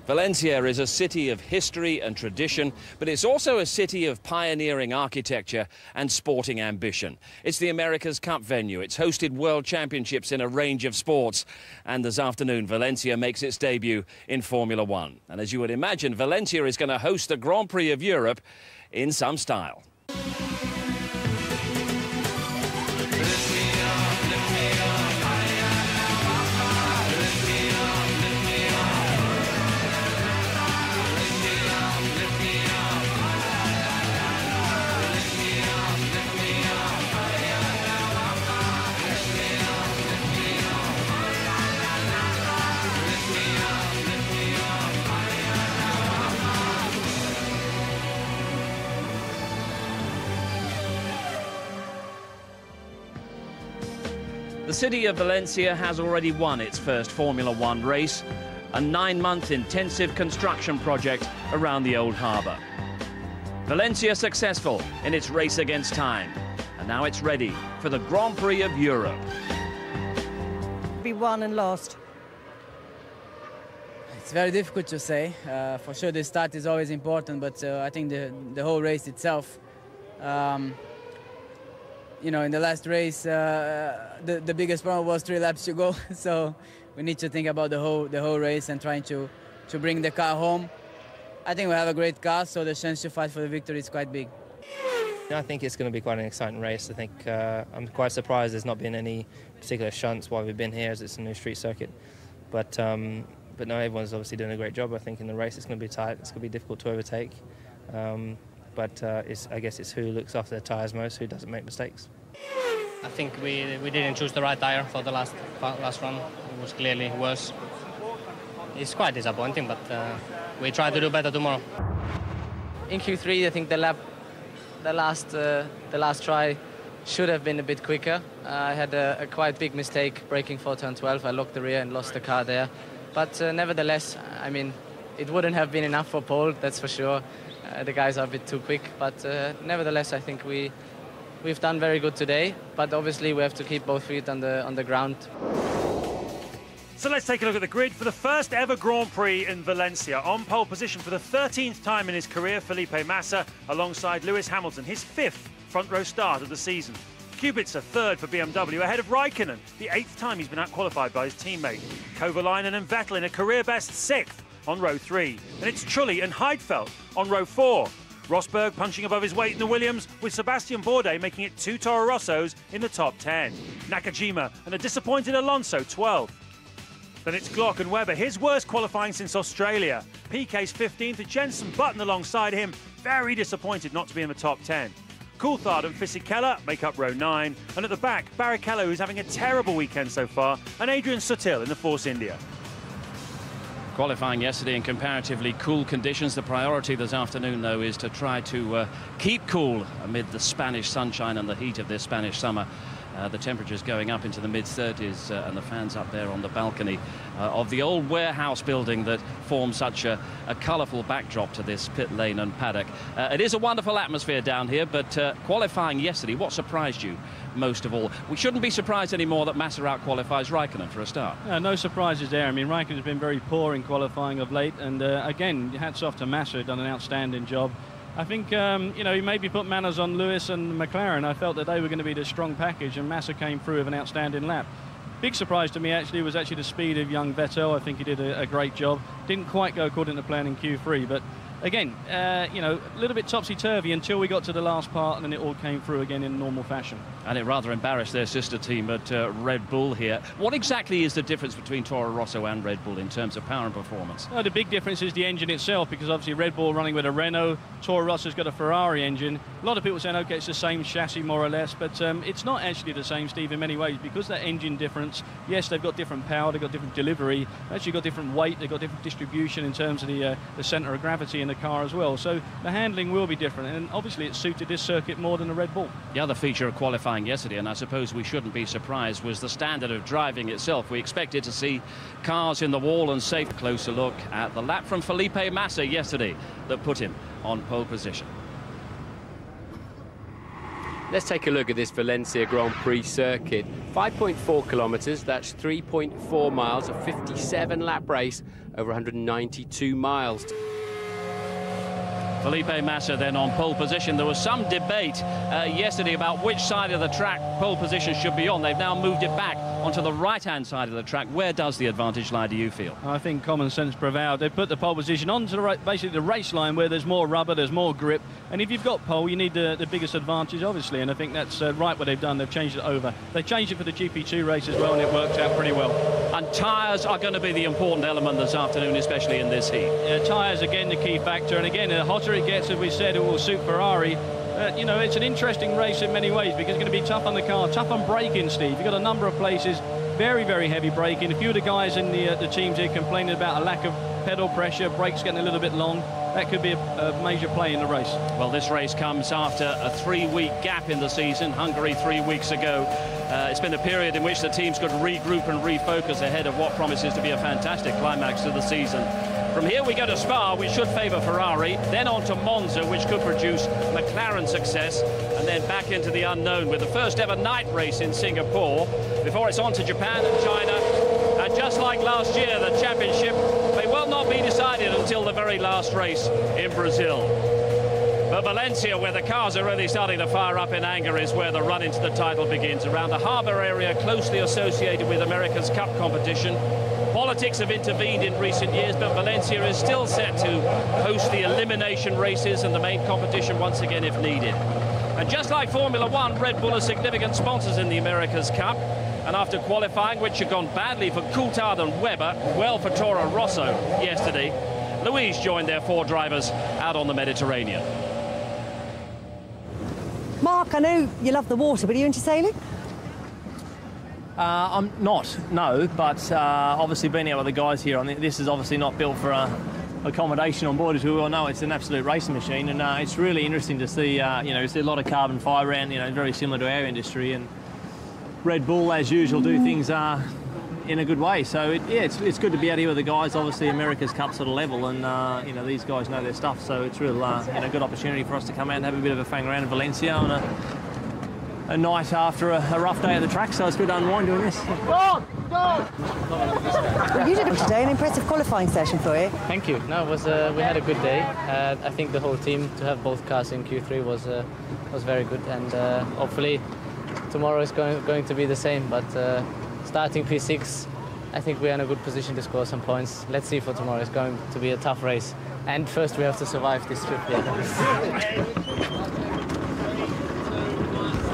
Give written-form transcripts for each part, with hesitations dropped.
Valencia is a city of history and tradition, but it's also a city of pioneering architecture and sporting ambition. It's the America's Cup venue. It's hosted World Championships in a range of sports. And this afternoon, Valencia makes its debut in Formula One. And as you would imagine, Valencia is going to host the Grand Prix of Europe in some style. The city of Valencia has already won its first Formula One race, a 9-month intensive construction project around the old harbour. Valencia successful in its race against time, and now it's ready for the Grand Prix of Europe. We won and lost. It's very difficult to say. For sure the start is always important, but I think the whole race itself, you know, in the last race, the biggest problem was 3 laps to go. So we need to think about the whole race and trying to bring the car home. I think we have a great car, so the chance to fight for the victory is quite big. I think it's going to be quite an exciting race. I think I'm quite surprised there's not been any particular shunts while we've been here, as it's a new street circuit. But no, everyone's obviously doing a great job. I think in the race it's going to be tight. It's going to be difficult to overtake. But I guess it's who looks after their tyres most, who doesn't make mistakes. I think we didn't choose the right tyre for the last run. It was clearly worse. It's quite disappointing, but we try to do better tomorrow. In Q3, I think the last try should have been a bit quicker. I had a quite big mistake braking for turn 12. I locked the rear and lost the car there. But nevertheless, I mean, it wouldn't have been enough for pole, that's for sure. The guys are a bit too quick, but nevertheless, I think we've done very good today. But obviously, we have to keep both feet on the ground. So let's take a look at the grid for the first ever Grand Prix in Valencia. On pole position for the 13th time in his career, Felipe Massa, alongside Lewis Hamilton, his 5th front row start of the season. Kubica 3rd for BMW, ahead of Raikkonen, the 8th time he's been out-qualified by his teammate. Kovalainen and Vettel in a career-best 6th on row 3. And it's Trulli and Heidfeld on row 4. Rosberg punching above his weight in the Williams, with Sebastian Bourdais making it 2 Toro Rossos in the top 10. Nakajima and a disappointed Alonso 12th. Then it's Glock and Webber, his worst qualifying since Australia. Piquet's 15th, and Jenson Button alongside him, very disappointed not to be in the top 10. Coulthard and Fisichella make up row 9, and at the back, Barrichello, who's having a terrible weekend so far, and Adrian Sutil in the Force India. Qualifying yesterday in comparatively cool conditions. The priority this afternoon, though, is to try to keep cool amid the Spanish sunshine and the heat of this Spanish summer. The temperature's going up into the mid-30s, and the fans up there on the balcony of the old warehouse building that forms such a colourful backdrop to this pit lane and paddock. It is a wonderful atmosphere down here, but qualifying yesterday, what surprised you most of all? We shouldn't be surprised anymore that Massa out-qualifies Raikkonen for a start. No surprises there. I mean, Raikkonen's been very poor in qualifying of late, and again, hats off to Massa, done an outstanding job. I think, you know, he maybe put manners on Lewis and McLaren. I felt that they were going to be the strong package, and Massa came through with an outstanding lap. Big surprise to me, actually, was actually the speed of young Vettel. I think he did a great job. Didn't quite go according to plan in Q3, but again, you know, a little bit topsy-turvy until we got to the last part, and then it all came through again in normal fashion. And it rather embarrassed their sister team at Red Bull here. What exactly is the difference between Toro Rosso and Red Bull in terms of power and performance? The big difference is the engine itself, because obviously Red Bull running with a Renault, Toro Rosso's got a Ferrari engine. A lot of people saying, okay, it's the same chassis more or less, but it's not actually the same, Steve, in many ways, because that engine difference, yes, they've got different power, they've got different delivery, actually got different weight, they've got different distribution in terms of the centre of gravity in the car as well. So the handling will be different, and obviously it suited this circuit more than the Red Bull. The other feature of qualifying yesterday, and I suppose we shouldn't be surprised, was the standard of driving itself. We expected to see cars in the wall and safe. Closer look at the lap from Felipe Massa yesterday that put him on pole position. Let's take a look at this Valencia Grand Prix circuit. 5.4 kilometres, that's 3.4 miles, a 57-lap race over 192 miles. Felipe Massa then on pole position. There was some debate yesterday about which side of the track pole position should be on. They've now moved it back onto the right-hand side of the track. Where does the advantage lie, do you feel? I think common sense prevailed. They put the pole position onto basically the race line where there's more rubber, there's more grip, and if you've got pole, you need the biggest advantage, obviously, and I think that's right what they've done. They've changed it over. They changed it for the GP2 race as well, and it worked out pretty well. And tyres are going to be the important element this afternoon, especially in this heat. Tyres, again, the key factor, and again, the hotter it gets, as we said, it will suit Ferrari. You know, it's an interesting race in many ways because it's going to be tough on the car, tough on braking, Steve. You've got a number of places, very, very heavy braking. A few of the guys in the teams here complaining about a lack of pedal pressure, brakes getting a little bit long. That could be a major play in the race. Well, this race comes after a 3-week gap in the season. Hungary 3 weeks ago. It's been a period in which the teams could regroup and refocus ahead of what promises to be a fantastic climax to the season. From here we go to Spa, which should favour Ferrari, then on to Monza, which could produce McLaren success, and then back into the unknown with the first ever night race in Singapore, before it's on to Japan and China. And just like last year, the championship may well not be decided until the very last race in Brazil. But Valencia, where the cars are really starting to fire up in anger, is where the run into the title begins. Around the harbour area, closely associated with America's Cup competition. Politics have intervened in recent years, but Valencia is still set to host the elimination races and the main competition once again if needed. And just like Formula One, Red Bull are significant sponsors in the America's Cup. And after qualifying, which had gone badly for Coulthard and Webber, well for Toro Rosso yesterday, Louise joined their 4 drivers out on the Mediterranean. Mark, I know you love the water, but are you into sailing? I'm not, no, but obviously being out with the guys here, I mean, this is obviously not built for accommodation on board, as we all know. It's an absolute racing machine, and it's really interesting to see, you know, see a lot of carbon fibre around, you know, very similar to our industry, and Red Bull, as usual, do things in a good way. So, yeah, it's good to be out here with the guys, obviously America's Cup sort of level, and, you know, these guys know their stuff, so it's real, you know, good opportunity for us to come out and have a bit of a fang around in Valencia on a night after a rough day at the track, so it's good to unwind doing this. Well, you did it today, an impressive qualifying session for you. Thank you. No, it was we had a good day. I think the whole team, to have both cars in Q3 was very good, and hopefully tomorrow is going to be the same. But starting P6, I think we're in a good position to score some points. Let's see for tomorrow. It's going to be a tough race, and first we have to survive this trip here.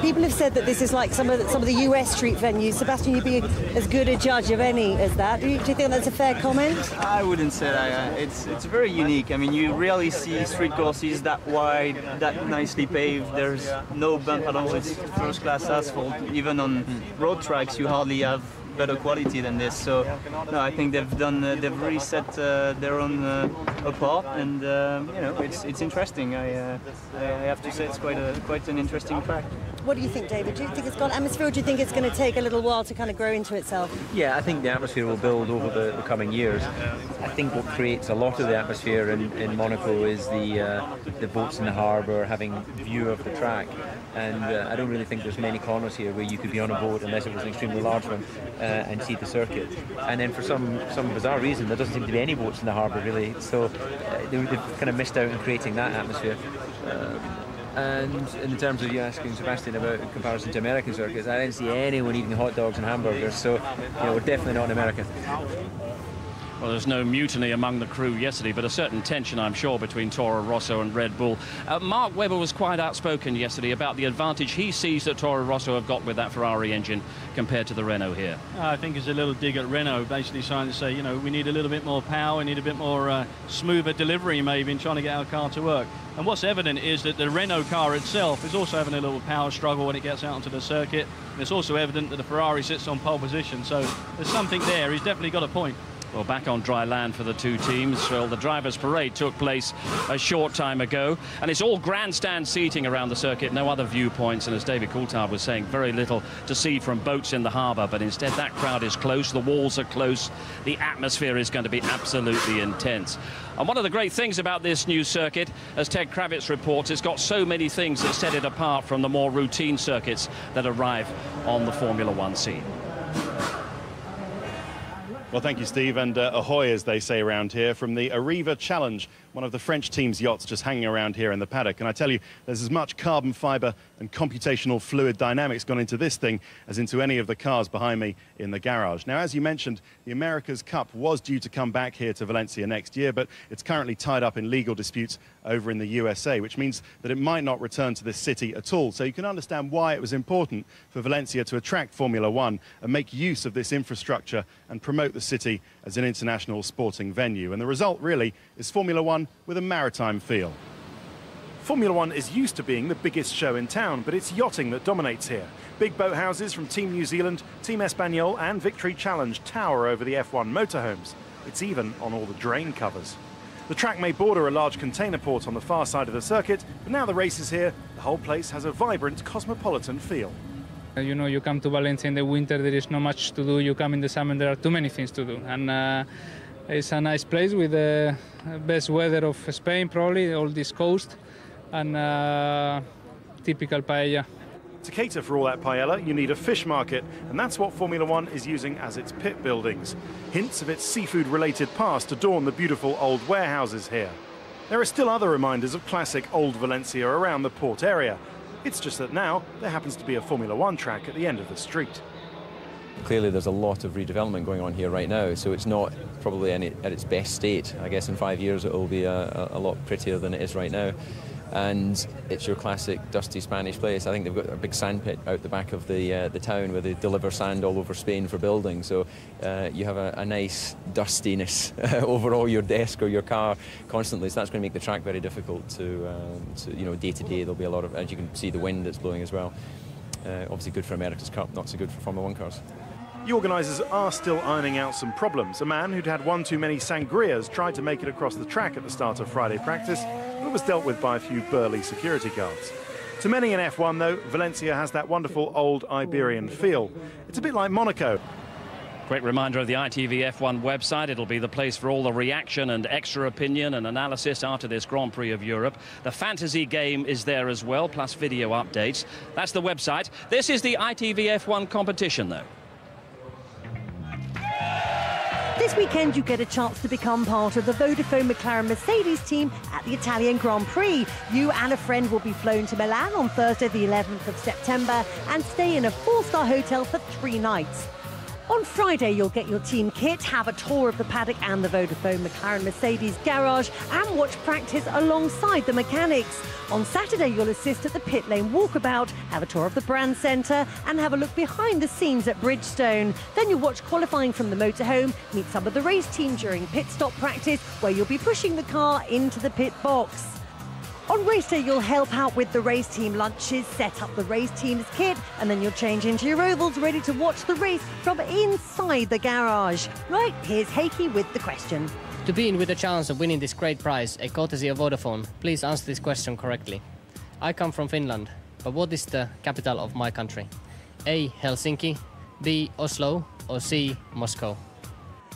People have said that this is like some of the US street venues. Sebastian, you'd be as good a judge of any as that. Do you think that's a fair comment? I wouldn't say that. It's very unique. I mean, you rarely see street courses that wide, that nicely paved. There's no bump at all. It's first-class asphalt. Even on road tracks, you hardly have better quality than this. So, no, I think they've really set their own apart, and you know, it's interesting. I have to say, it's quite an interesting track. What do you think, David? Do you think it's got atmosphere, or do you think it's going to take a little while to kind of grow into itself? Yeah, I think the atmosphere will build over the coming years. I think what creates a lot of the atmosphere in Monaco is the boats in the harbour, having view of the track. And I don't really think there's many corners here where you could be on a boat, unless it was an extremely large one, and see the circuit. And then for some bizarre reason, there doesn't seem to be any boats in the harbour really. So they've kind of missed out in creating that atmosphere. And in terms of you asking Sebastian about in comparison to American circuits, I didn't see anyone eating hot dogs and hamburgers, so you know, we're definitely not in America. Well, there's no mutiny among the crew yesterday, but a certain tension, I'm sure, between Toro Rosso and Red Bull. Mark Webber was quite outspoken yesterday about the advantage he sees that Toro Rosso have got with that Ferrari engine compared to the Renault here. I think it's a little dig at Renault, basically trying to say, you know, we need a little bit more power, we need a bit more smoother delivery maybe in trying to get our car to work. And what's evident is that the Renault car itself is also having a little power struggle when it gets out onto the circuit. And it's also evident that the Ferrari sits on pole position, so there's something there. He's definitely got a point. Well, back on dry land for the two teams. Well, the drivers' parade took place a short time ago, and it's all grandstand seating around the circuit, no other viewpoints, and as David Coulthard was saying, very little to see from boats in the harbour, but instead that crowd is close, the walls are close, the atmosphere is going to be absolutely intense. And one of the great things about this new circuit, as Ted Kravitz reports, it's got so many things that set it apart from the more routine circuits that arrive on the Formula One scene. Well, thank you, Steve, and ahoy, as they say around here, from the Arriva Challenge, one of the French team's yachts just hanging around here in the paddock. And I tell you, there's as much carbon fibre and computational fluid dynamics gone into this thing as into any of the cars behind me in the garage. Now, as you mentioned, the America's Cup was due to come back here to Valencia next year, but it's currently tied up in legal disputes over in the USA, which means that it might not return to this city at all. So you can understand why it was important for Valencia to attract Formula One and make use of this infrastructure and promote the city as an international sporting venue. And the result, really, is Formula One with a maritime feel. Formula One is used to being the biggest show in town, but it's yachting that dominates here. Big boat houses from Team New Zealand, Team Espanol and Victory Challenge tower over the F1 motorhomes. It's even on all the drain covers. The track may border a large container port on the far side of the circuit, but now the race is here, the whole place has a vibrant, cosmopolitan feel. You know, you come to Valencia in the winter, there is not much to do. You come in the summer, there are too many things to do. And it's a nice place with the best weather of Spain, probably, all this coast, and typical paella. To cater for all that paella, you need a fish market, and that's what Formula One is using as its pit buildings. Hints of its seafood-related past adorn the beautiful old warehouses here. There are still other reminders of classic old Valencia around the port area. It's just that now there happens to be a Formula One track at the end of the street. Clearly there's a lot of redevelopment going on here right now, so it's not probably at its best state. I guess in 5 years it will be a lot prettier than it is right now. And it's your classic dusty Spanish place. I think they've got a big sand pit out the back of the town where they deliver sand all over Spain for building. So you have a nice dustiness over all your desk or your car constantly. So that's going to make the track very difficult to you know, day to day. There'll be a lot of, as you can see, the wind that's blowing as well. Obviously good for America's Cup, not so good for Formula One cars. The organisers are still ironing out some problems. A man who'd had one too many sangrias tried to make it across the track at the start of Friday practice, but was dealt with by a few burly security guards. To many in F1, though, Valencia has that wonderful old Iberian feel. It's a bit like Monaco. Great reminder of the ITV F1 website. It'll be the place for all the reaction and extra opinion and analysis after this Grand Prix of Europe. The fantasy game is there as well, plus video updates. That's the website. This is the ITV F1 competition, though. This weekend, you get a chance to become part of the Vodafone McLaren Mercedes team at the Italian Grand Prix. You and a friend will be flown to Milan on Thursday, the 11th of September, and stay in a 4-star hotel for 3 nights. On Friday, you'll get your team kit, have a tour of the paddock and the Vodafone McLaren Mercedes garage, and watch practice alongside the mechanics. On Saturday, you'll assist at the pit lane walkabout, have a tour of the brand centre, and have a look behind the scenes at Bridgestone. Then you'll watch qualifying from the motorhome, meet some of the race team during pit stop practice, where you'll be pushing the car into the pit box. On race day, you'll help out with the race team lunches, set up the race team's kit, and then you'll change into your ovals ready to watch the race from inside the garage. Right, here's Heikki with the question. To be in with a chance of winning this great prize, a courtesy of Vodafone, please answer this question correctly. I come from Finland, but what is the capital of my country? A. Helsinki, B. Oslo, or C. Moscow?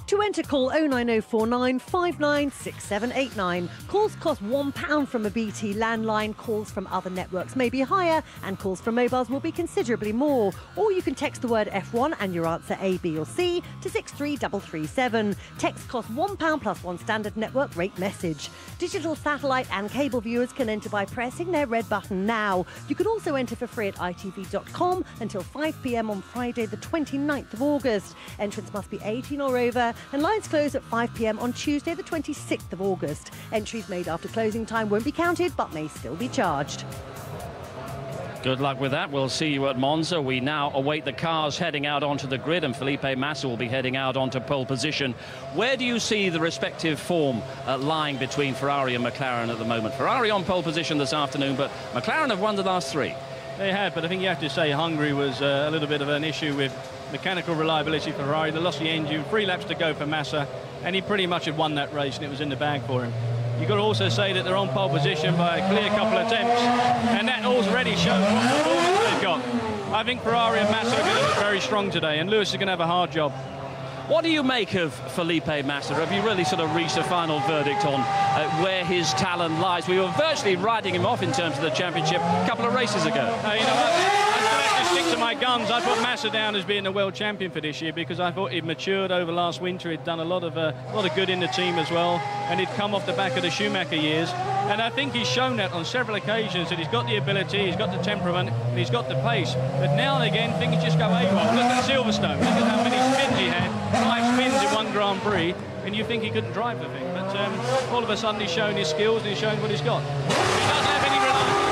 To enter, call 09049 596789. Calls cost £1 from a BT landline. Calls from other networks may be higher, and calls from mobiles will be considerably more. Or you can text the word F1 and your answer A, B or C to 63337. Text costs £1 plus 1 standard network rate message. Digital satellite and cable viewers can enter by pressing their red button now. You can also enter for free at itv.com until 5 p.m. on Friday the 29th of August. Entrance must be 18 or over, and lines close at 5 p.m. on Tuesday the 26th of August. Entries made after closing time won't be counted but may still be charged. Good luck with that. We'll see you at Monza. We now await the cars heading out onto the grid, and Felipe Massa will be heading out onto pole position. Where do you see the respective form lying between Ferrari and McLaren at the moment? Ferrari on pole position this afternoon, but McLaren have won the last 3. They have, but I think you have to say Hungary was a little bit of an issue with mechanical reliability for Ferrari. They lost the engine, 3 laps to go for Massa, and he pretty much had won that race, and it was in the bag for him. You've got to also say that they're on pole position by a clear couple of attempts, and that already shows what performance they've got. I think Ferrari and Massa are going to look very strong today, and Lewis is going to have a hard job. What do you make of Felipe Massa? Have you really sort of reached a final verdict on where his talent lies? We were virtually riding him off in terms of the championship a couple of races ago. You know what? I still have to stick to my guns. I put Massa down as being the world champion for this year because I thought he'd matured over last winter. He'd done a lot of good in the team as well, and he'd come off the back of the Schumacher years. And I think he's shown that on several occasions that he's got the ability, he's got the temperament, and he's got the pace. But now and again, things just go AWOL. Look at Silverstone. Look at how many spins he had. 5 spins in one Grand Prix, and you think he couldn't drive the thing. But all of a sudden, he's shown his skills and he's shown what he's got. He doesn't have any reliance.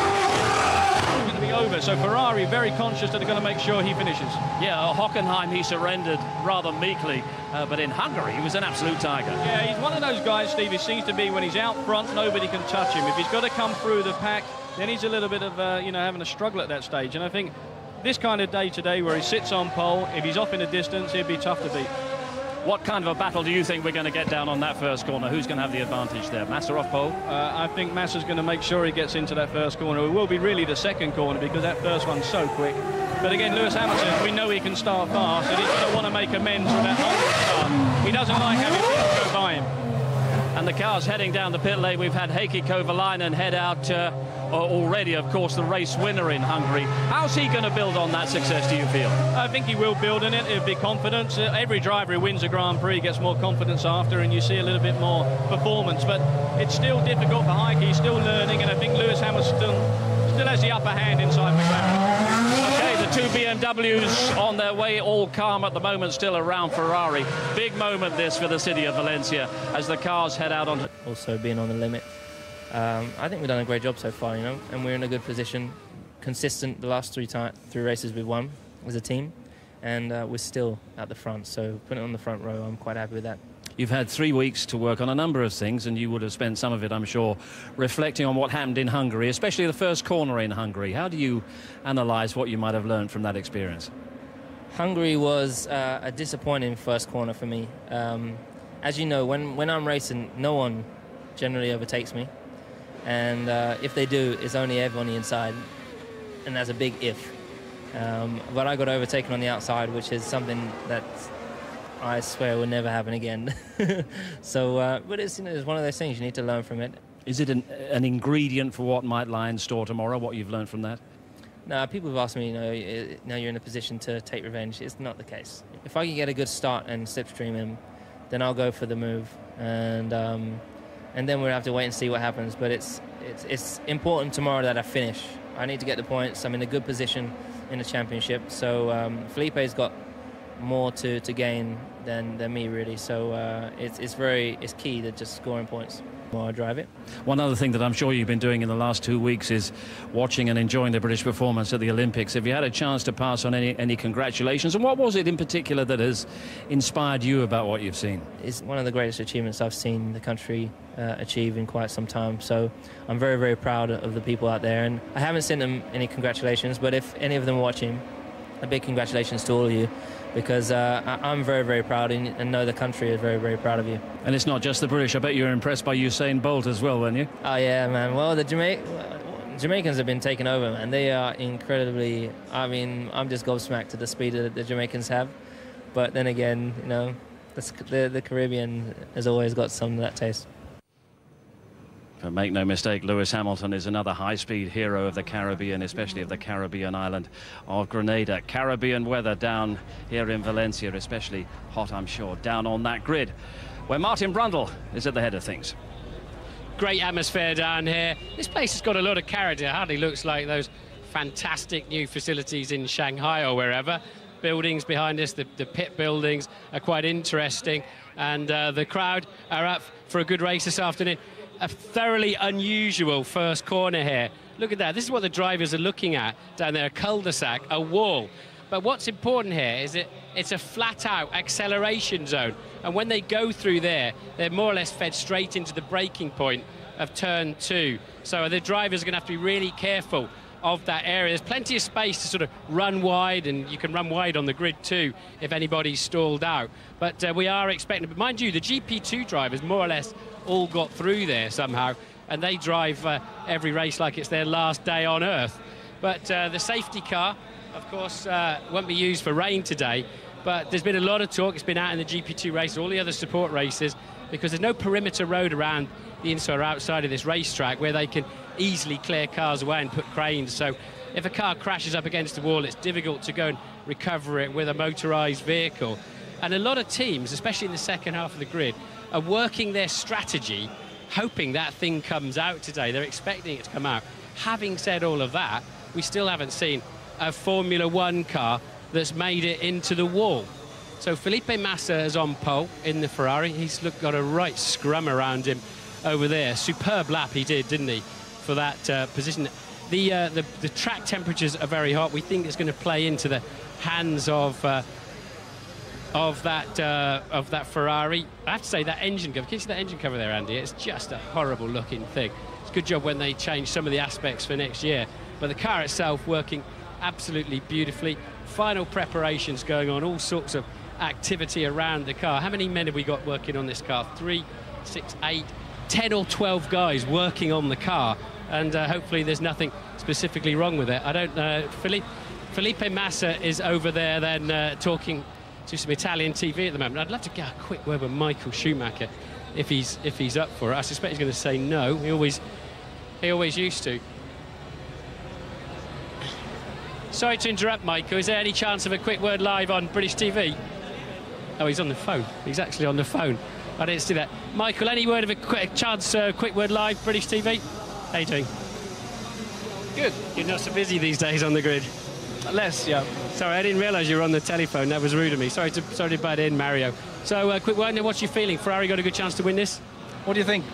It's going to be over. So Ferrari very conscious that they're going to make sure he finishes. Yeah, Hockenheim, he surrendered rather meekly, but in Hungary, he was an absolute tiger. Yeah, he's one of those guys, Steve, it seems to be when he's out front, nobody can touch him. If he's got to come through the pack, then he's a little bit of, having a struggle at that stage. And I think this kind of day today where he sits on pole, if he's off in the distance, he'd be tough to beat. What kind of a battle do you think we're going to get down on that first corner? Who's going to have the advantage there? Massa off pole? I think Massa's going to make sure he gets into that first corner. It will be really the second corner because that first one's so quick. But again, Lewis Hamilton, we know he can start fast, and he's going to want to make amends for that long start. He doesn't like having things go by him. And the car's heading down the pit lane. We've had Heikki Kovalainen head out already, of course, the race winner in Hungary. How's he going to build on that success, do you feel? I think he will build on it. It'll be confidence. Every driver who wins a Grand Prix gets more confidence after, and you see a little bit more performance. But it's still difficult for Heikki. He's still learning, and I think Lewis Hamilton still has the upper hand inside McLaren. Okay, the 2 BMWs on their way, all calm at the moment, still around Ferrari. Big moment this for the city of Valencia as the cars head out on. Also being on the limit. I think we've done a great job so far, and we're in a good position. Consistent the last three races we've won as a team, and we're still at the front. So putting it on the front row, I'm quite happy with that. You've had 3 weeks to work on a number of things, and you would have spent some of it, I'm sure, reflecting on what happened in Hungary, especially the first corner in Hungary. How do you analyse what you might have learned from that experience? Hungary was a disappointing first corner for me. As you know, when I'm racing, no one generally overtakes me. And if they do, it's only Ev on the inside, and that's a big if. But I got overtaken on the outside, which is something that I swear will never happen again. So, but it's one of those things, you need to learn from it. Is it an ingredient for what might lie in store tomorrow, what you've learned from that? No, people have asked me, now you're in a position to take revenge. It's not the case. If I can get a good start and slipstream him, then I'll go for the move. And then we'll have to wait and see what happens. But it's important tomorrow that I finish. I need to get the points. I'm in a good position in the championship. So Felipe's got more to gain than me, really. So it's key to just scoring points while I drive it. One other thing that I'm sure you've been doing in the last 2 weeks is watching and enjoying the British performance at the Olympics. Have you had a chance to pass on any congratulations? And what was it in particular that has inspired you about what you've seen? It's one of the greatest achievements I've seen the country achieve in quite some time. So I'm very, very proud of the people out there. And I haven't sent them any congratulations, but if any of them are watching, a big congratulations to all of you, because I'm very, very proud and know the country is very, very proud of you. And it's not just the British. I bet you're impressed by Usain Bolt as well, weren't you? Oh, yeah, man. Well, the Jamaicans have been taken over, man. They are incredibly... I mean, I'm just gobsmacked at the speed that the Jamaicans have. But then again, the Caribbean has always got some of that taste. But make no mistake, Lewis Hamilton is another high-speed hero of the Caribbean, especially of the Caribbean island of Grenada. Caribbean weather down here in Valencia, especially hot, I'm sure, down on that grid, where Martin Brundle is at the head of things. Great atmosphere down here. This place has got a lot of character. It hardly looks like those fantastic new facilities in Shanghai or wherever. Buildings behind us, the pit buildings are quite interesting, and the crowd are up for a good race this afternoon. A thoroughly unusual first corner here. Look at that. This is what the drivers are looking at down there, a cul-de-sac, a wall. But what's important here is that it's a flat-out acceleration zone. And when they go through there, they're more or less fed straight into the braking point of turn 2. So the drivers are going to have to be really careful of that area. There's plenty of space to sort of run wide, and you can run wide on the grid too if anybody's stalled out. But we are expecting, but mind you, the GP2 drivers more or less all got through there somehow, and they drive every race like it's their last day on Earth. But the safety car, of course, won't be used for rain today, but there's been a lot of talk. It's been out in the GP2 race, all the other support races, because there's no perimeter road around the inside or outside of this racetrack where they can easily clear cars away and put cranes. So if a car crashes up against the wall, it's difficult to go and recover it with a motorised vehicle. And a lot of teams, especially in the second half of the grid, are working their strategy, hoping that thing comes out today. They're expecting it to come out. Having said all of that, we still haven't seen a Formula One car that's made it into the wall. So Felipe Massa is on pole in the Ferrari. He's got a right scrum around him over there. Superb lap he did, didn't he, for that position. The track temperatures are very hot. We think it's going to play into the hands of that Ferrari. I have to say, that engine cover, can you see that engine cover there, Andy? It's just a horrible looking thing. It's a good job when they change some of the aspects for next year. But the car itself working absolutely beautifully. Final preparations going on, all sorts of activity around the car. How many men have we got working on this car? 3, 6, 8, 10 or 12 guys working on the car, and hopefully there's nothing specifically wrong with it. I don't know. Felipe Massa is over there then talking to some Italian TV at the moment. I'd love to get a quick word with Michael Schumacher if he's up for it. I suspect he's going to say no. He always used to. Sorry to interrupt, Michael. Is there any chance of a quick word live on British TV? Oh, he's on the phone. He's actually on the phone. I didn't see that. Michael, any word of a quick word live, British TV? How you doing? Good. You're not so busy these days on the grid. Less, yeah. Sorry, I didn't realise you were on the telephone. That was rude of me. Sorry to butt in, Mario. So, quick word, what's your feeling? Ferrari got a good chance to win this? What do you think?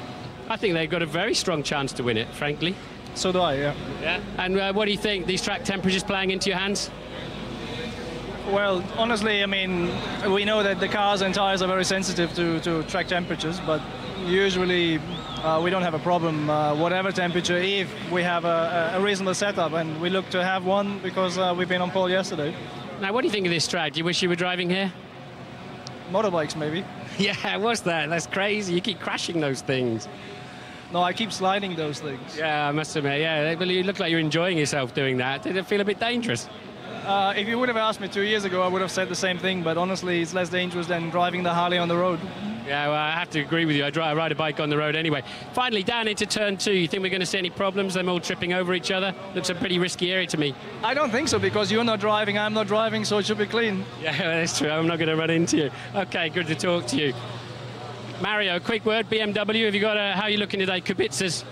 I think they've got a very strong chance to win it, frankly. So do I, yeah. Yeah. And what do you think? These track temperatures playing into your hands? Well, honestly, I mean, we know that the cars and tires are very sensitive to track temperatures, but usually we don't have a problem, whatever temperature, if we have a reasonable setup, and we look to have one because we've been on pole yesterday. Now, what do you think of this track? Do you wish you were driving here? Motorbikes, maybe. Yeah, what's that? That's crazy. You keep crashing those things. No, I keep sliding those things. Yeah, I must admit, yeah. Well, you look like you're enjoying yourself doing that. Did it feel a bit dangerous? If you would have asked me 2 years ago, I would have said the same thing, but honestly, it's less dangerous than driving the Harley on the road. Yeah, well, I have to agree with you. I ride a bike on the road anyway. Finally, down into turn 2, you think we're going to see any problems? Them all tripping over each other? Looks a pretty risky area to me. I don't think so, because you're not driving, I'm not driving, so it should be clean. Yeah, that's true. I'm not going to run into you. Okay, good to talk to you. Mario, quick word, BMW, have you got how are you looking today? Kubica's...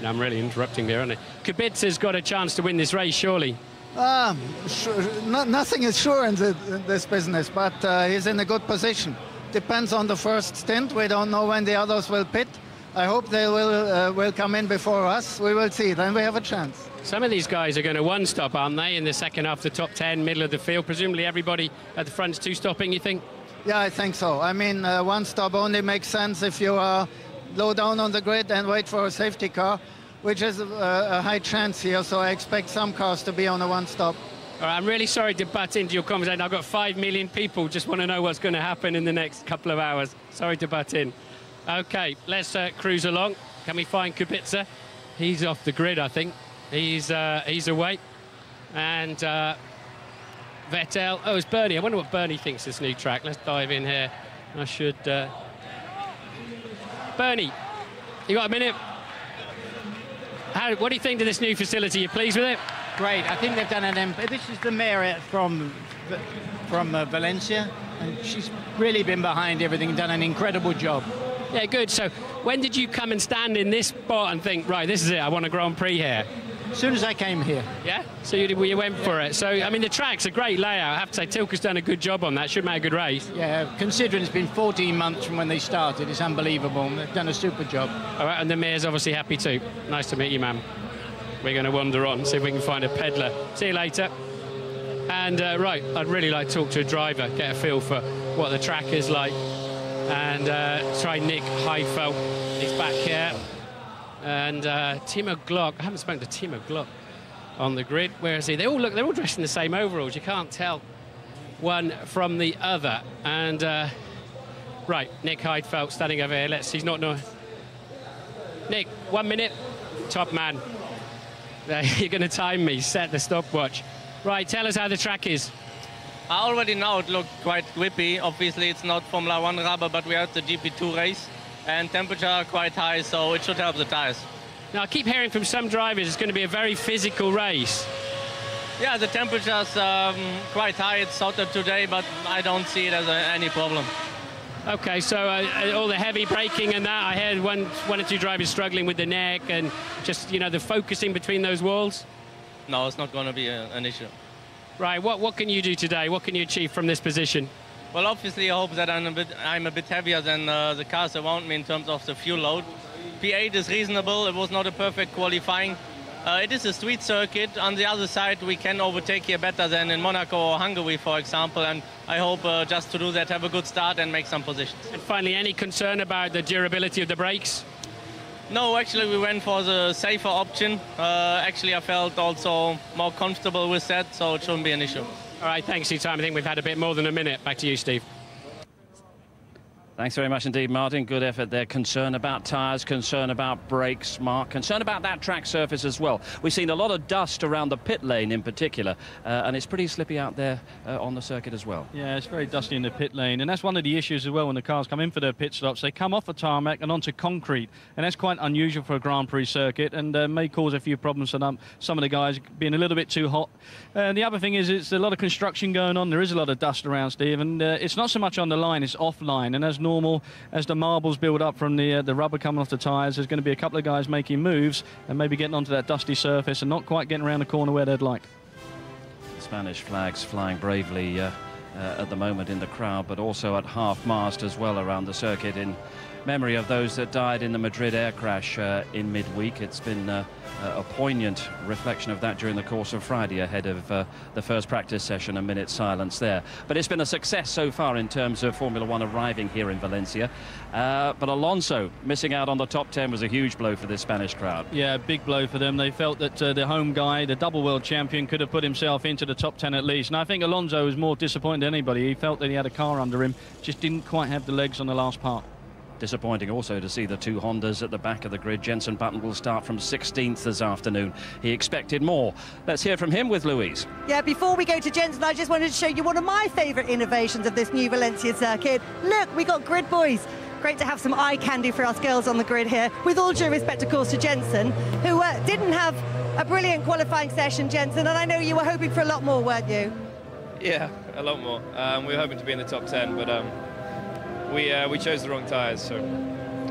No, I'm really interrupting there, aren't I? Kubica's got a chance to win this race, surely. Nothing is sure in this business, but he's in a good position. Depends on the first stint. We don't know when the others will pit. I hope they will come in before us. We will see. Then we have a chance. Some of these guys are going to one-stop, aren't they, in the second half, the top 10, middle of the field? Presumably everybody at the front's two-stopping, you think? Yeah, I think so. I mean, one stop only makes sense if you are low down on the grid and wait for a safety car, which is a high chance here, so I expect some cars to be on a one-stop. All right, I'm really sorry to butt into your conversation. I've got 5 million people just want to know what's going to happen in the next couple of hours. Sorry to butt in. OK, let's cruise along. Can we find Kubica? He's off the grid, I think. He's away. And Vettel. Oh, it's Bernie. I wonder what Bernie thinks of this new track. Let's dive in here. I should... Bernie, you got a minute? What do you think of this new facility? You pleased with it? Great. I think they've done this is the mayor from Valencia, and she's really been behind everything and done an incredible job. Yeah, good. So when did you come and stand in this spot and think, right, this is it, I want a Grand Prix here? As soon as I came here. Yeah? So you went for it. So, I mean, the track's a great layout. I have to say, Tilke's done a good job on that. Should make a good race. Yeah, considering it's been 14 months from when they started, it's unbelievable. They've done a super job. All right, and the mayor's obviously happy too. Nice to meet you, ma'am. We're going to wander on, see if we can find a peddler. See you later. And, right, I'd really like to talk to a driver, get a feel for what the track is like. And try Nick Heifel. He's back here. And Timo Glock, I haven't spoken to Timo Glock on the grid. Where is he? They're all dressed in the same overalls. You can't tell one from the other. And right, Nick Heidfeld standing over here. He's not no. Nick, 1 minute, top man. You're going to time me. Set the stopwatch. Right, tell us how the track is. I already know it looked quite grippy. Obviously, it's not Formula 1 rubber, but we had the GP2 race, and temperature are quite high, so it should help the tires. Now, I keep hearing from some drivers it's going to be a very physical race. Yeah, the temperature's quite high. It's hotter today, but I don't see it as any problem. Okay, so all the heavy braking and that, I heard one or two drivers struggling with the neck and just, you know, the focusing between those walls. No, it's not going to be an issue. Right, what can you do today? What can you achieve from this position? Well, obviously, I hope that I'm a bit heavier than the cars around me in terms of the fuel load. P8 is reasonable. It was not a perfect qualifying. It is a street circuit. On the other side, we can overtake here better than in Monaco or Hungary, for example. And I hope just to do that, have a good start and make some positions. And finally, any concern about the durability of the brakes? No, actually, we went for the safer option. Actually, I felt also more comfortable with that, so it shouldn't be an issue. All right, thanks for your time. I think we've had a bit more than a minute. Back to you, Steve. Thanks very much indeed, Martin. Good effort there. Concern about tyres, concern about brakes, Mark. Concern about that track surface as well. We've seen a lot of dust around the pit lane in particular, and it's pretty slippy out there on the circuit as well. Yeah, it's very dusty in the pit lane, and that's one of the issues as well when the cars come in for their pit stops. They come off the tarmac and onto concrete, and that's quite unusual for a Grand Prix circuit, and may cause a few problems for some of the guys being a little bit too hot. The other thing is it's a lot of construction going on. There is a lot of dust around, Steve, and it's not so much on the line, it's offline, and as normal, as the marbles build up from the rubber coming off the tyres, there's going to be a couple of guys making moves and maybe getting onto that dusty surface and not quite getting around the corner where they'd like. Spanish flags flying bravely at the moment in the crowd, but also at half-mast as well around the circuit in memory of those that died in the Madrid air crash in midweek. It's been a poignant reflection of that during the course of Friday ahead of the first practice session, a minute's silence there. But it's been a success so far in terms of Formula One arriving here in Valencia. But Alonso missing out on the top 10 was a huge blow for this Spanish crowd. Yeah, big blow for them. They felt that the home guy, the double world champion, could have put himself into the top 10 at least. And I think Alonso was more disappointed than anybody. He felt that he had a car under him, just didn't quite have the legs on the last part. Disappointing also to see the two Hondas at the back of the grid. Jenson Button will start from 16th this afternoon. He expected more. Let's hear from him with Louise. Yeah, before we go to Jenson, I just wanted to show you one of my favourite innovations of this new Valencia circuit. Look, we got grid boys. Great to have some eye candy for us girls on the grid here. With all due respect, of course, to Jenson, who didn't have a brilliant qualifying session, Jenson, and I know you were hoping for a lot more, weren't you? Yeah, a lot more. We were hoping to be in the top 10, but we chose the wrong tyres, so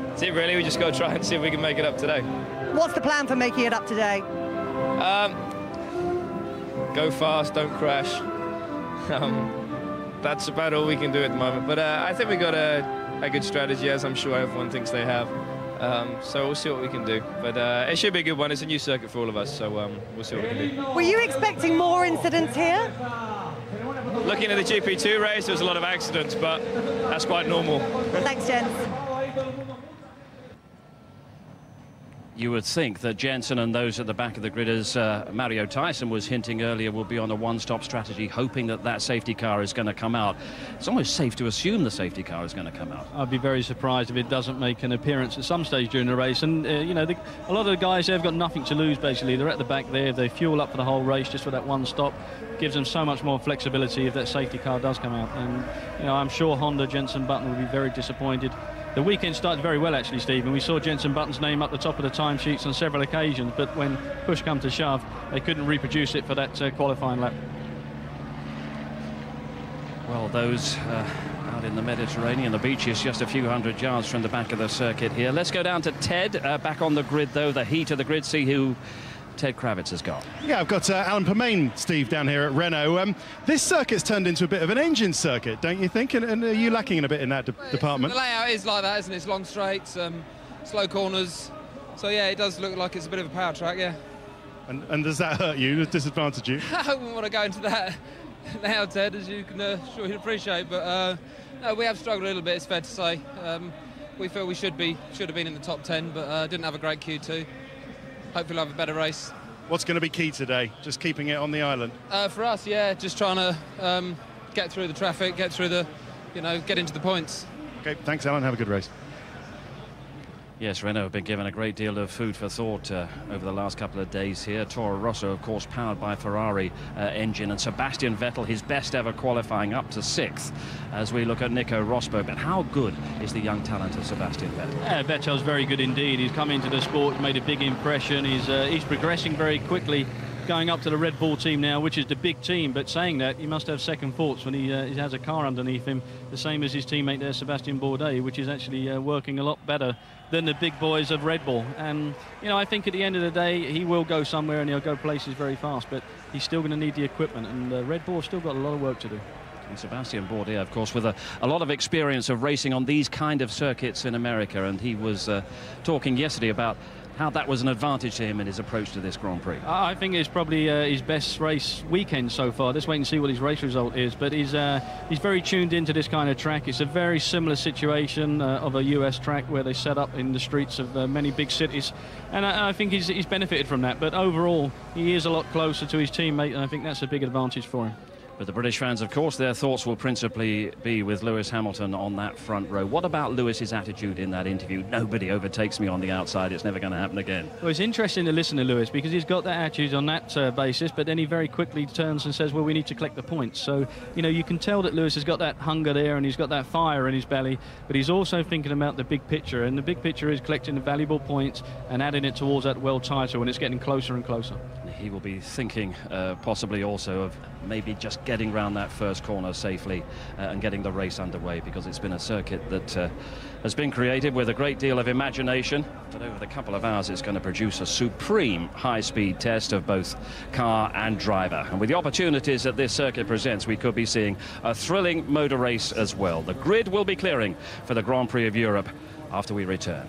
that's it really. We just got to try and see if we can make it up today. What's the plan for making it up today? Go fast, don't crash. That's about all we can do at the moment, but I think we got a good strategy, as I'm sure everyone thinks they have. So we'll see what we can do, but it should be a good one. It's a new circuit for all of us, so we'll see what we can do. Were you expecting more incidents here? Looking at the GP2 race, there was a lot of accidents, but that's quite normal. Thanks, Jens. You would think that Jenson and those at the back of the grid, as Mario Tyson was hinting earlier, will be on a one-stop strategy, hoping that that safety car is going to come out. It's almost safe to assume the safety car is going to come out. I'd be very surprised if it doesn't make an appearance at some stage during the race. And, you know, a lot of the guys, they've got nothing to lose, basically. They're at the back there. They fuel up for the whole race just for that one stop. Gives them so much more flexibility if that safety car does come out. And, you know, I'm sure Honda, Jenson Button will be very disappointed. The weekend started very well, actually, Steve, and we saw Jenson Button's name up the top of the timesheets on several occasions, but when push come to shove, they couldn't reproduce it for that qualifying lap. Well, those out in the Mediterranean, the beach is just a few hundred yards from the back of the circuit here. Let's go down to Ted, back on the grid, though, the heat of the grid, see who Ted Kravitz has got. Yeah, I've got Alan Permain, Steve, down here at Renault. This circuit's turned into a bit of an engine circuit, don't you think? And are you lacking in a bit in that department? The layout is like that, isn't it? It's long straights, slow corners. So, yeah, it does look like it's a bit of a power track, yeah. And does that hurt you, disadvantage you? I wouldn't want to go into that now, Ted, as you can sure you'd appreciate. But, no, we have struggled a little bit, it's fair to say. We feel we should have been in the top 10, but didn't have a great Q2. Hopefully we'll have a better race. What's going to be key today? Just keeping it on the island? For us, yeah, just trying to get through the traffic, get through the, get into the points. Okay, thanks, Alan. Have a good race. Yes, Renault have been given a great deal of food for thought over the last couple of days here. Toro Rosso, of course, powered by Ferrari engine, and Sebastian Vettel, his best ever qualifying, up to 6th as we look at Nico Rosberg. But how good is the young talent of Sebastian Vettel? Yeah, Vettel's very good indeed. He's come into the sport, made a big impression. He's progressing very quickly, going up to the Red Bull team now, which is the big team. But saying that, he must have second thoughts when he has a car underneath him, the same as his teammate there, Sebastian Bourdais, which is actually working a lot better than the big boys of Red Bull. And, I think at the end of the day, he will go somewhere and he'll go places very fast, but he's still going to need the equipment, and Red Bull still got a lot of work to do. And Sebastian Bourdais, of course, with a lot of experience of racing on these kind of circuits in America, and he was talking yesterday about how that was an advantage to him in his approach to this Grand Prix. I think it's probably his best race weekend so far. Let's wait and see what his race result is. But he's very tuned into this kind of track. It's a very similar situation of a US track where they set up in the streets of many big cities. And I think he's benefited from that. But overall, he is a lot closer to his teammate, and I think that's a big advantage for him. But the British fans, of course, their thoughts will principally be with Lewis Hamilton on that front row. What about Lewis's attitude in that interview? Nobody overtakes me on the outside. It's never going to happen again. Well, it's interesting to listen to Lewis because he's got that attitude on that basis, but then he very quickly turns and says, well, we need to collect the points. So, you can tell that Lewis has got that hunger there and he's got that fire in his belly, but he's also thinking about the big picture. And the big picture is collecting the valuable points and adding it towards that world title, and it's getting closer and closer. He will be thinking possibly also of maybe just getting round that first corner safely and getting the race underway, because it's been a circuit that has been created with a great deal of imagination, but over the couple of hours it's going to produce a supreme high-speed test of both car and driver. And with the opportunities that this circuit presents, we could be seeing a thrilling motor race as well. The grid will be clearing for the Grand Prix of Europe after we return.